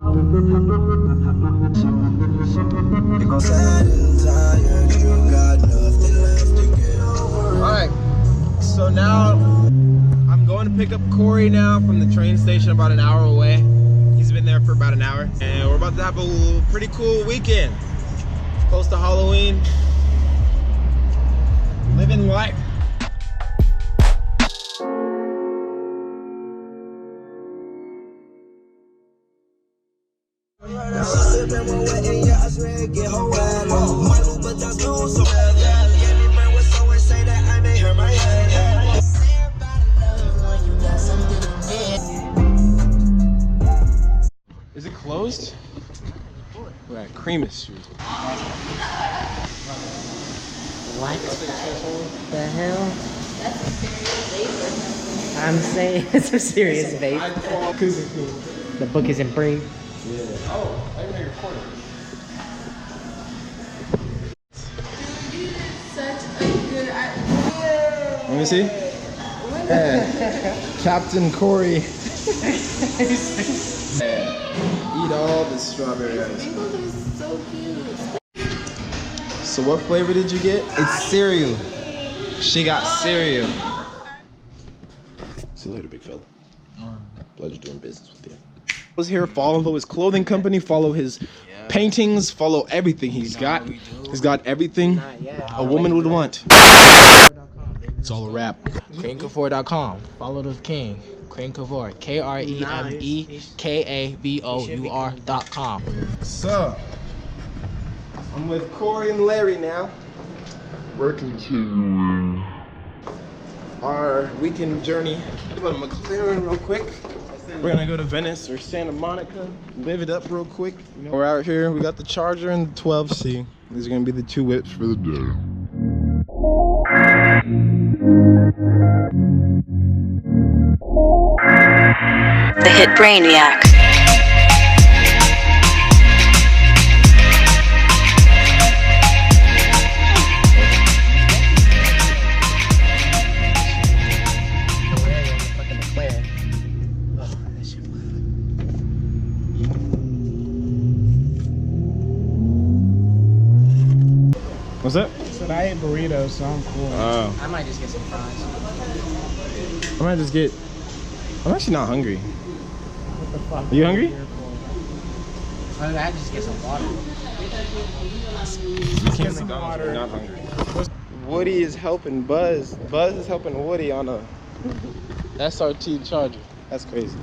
Alright, so now I'm going to pick up Corey now from the train station about an hour away. He's been there for about an hour. And we're about to have a pretty cool weekend. Close to Halloween. Living life. Is it closed? We're at Creamus Street. What the hell? That's a serious vape. I'm saying it's a serious vape. The book isn't free. Yeah. Oh, I didn't know you recorded. Such a good idea. Let me see. Yeah. Captain Corey. Eat all the strawberry ice cream. Rainbows are so cute. So what flavor did you get? It's cereal. She got cereal. See you later, big fella. Pleasure doing business with you. Was here, follow his clothing company, follow his paintings, follow everything he's got. He's got everything a woman would want. It's all a wrap. CremeCavour.com. Follow the king. Creme Cavour. KREMEKAVOUR.com. So, I'm with Corey and Larry now. We're continuing our weekend journey. Go to McLaren real quick. We're gonna go to Venice or Santa Monica, live it up real quick. You know, we're out here, we got the Charger and the 12C. These are gonna be the two whips for the day. The hit Brainiac. What's up? I said I ate burritos, so I'm cool. Oh. I might just get some fries. I might just get. I'm actually not hungry. What the fuck? Are you hungry? I just get some water. You can't get water. You're not hungry. Woody is helping Buzz. Buzz is helping Woody on a SRT Charger. That's crazy.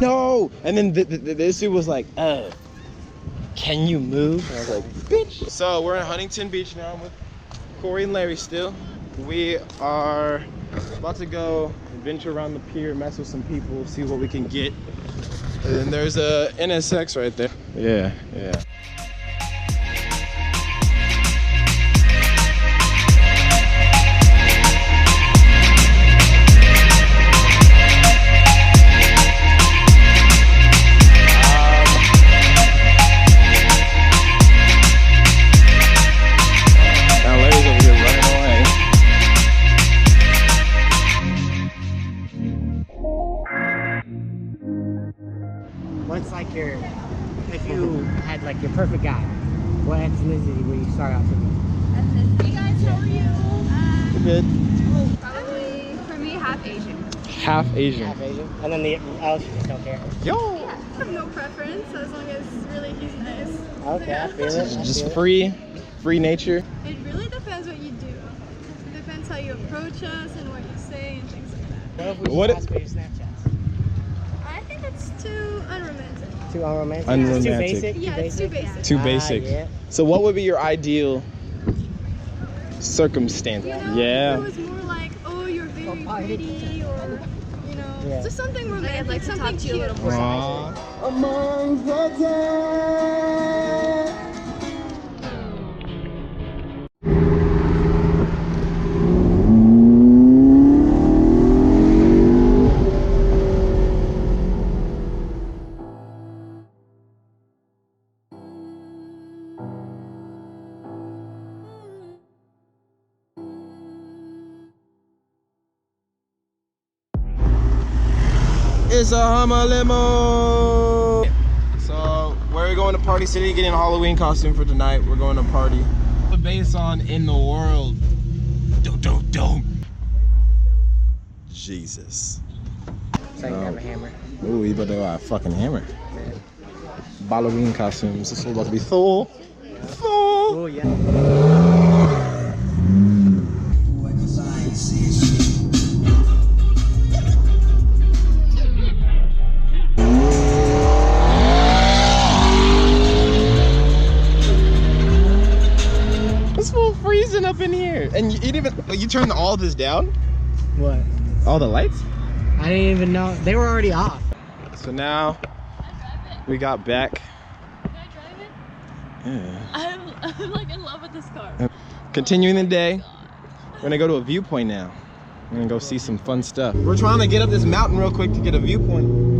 No! And then this dude was like, can you move? And I was like, bitch. So we're in Huntington Beach now. I'm with Corey and Larry still. We are about to go adventure around the pier, mess with some people, see what we can get. And then there's a NSX right there. Yeah, yeah. What's like your, if you had like your perfect guy, what ethnicity would you start out to be? Ethnicity, guys, how are you? Good. Probably, for me, half Asian. Half Asian. Half Asian? And then the else you just don't care. Yo! Yeah, I have no preference as long as really he's nice. Okay, I feel it. I Just feel it. free nature. It really depends what you do. It depends how you approach us and what you say and things like that. What if we just What ask for your Snapchats? I think that's too unromantic. Too unromantic? Unromantic. It's too basic? Yeah, it's too basic. Too Ah, basic. yeah. So what would be your ideal circumstance? You know, Yeah. if it was more like, oh, you're very pretty, or, you know, Yeah. just something romantic, like something cute. Aww. Among the dead. It's a Hummer limo. So we're going to Party City, getting a Halloween costume for tonight. We're going to party. The bass on In the World. Don't. Jesus. So you have a hammer. Ooh, we about to go a fucking hammer. Halloween costumes. This is about to be full. Oh yeah. It's full freezing up in here. And you turned all this down? What? All the lights? I didn't even know. They were already off. So now we got back. Can I drive it? Yeah. I'm like in love with this car. Continuing the day, we're gonna go to a viewpoint now. We're gonna go see some fun stuff. We're trying to get up this mountain real quick to get a viewpoint.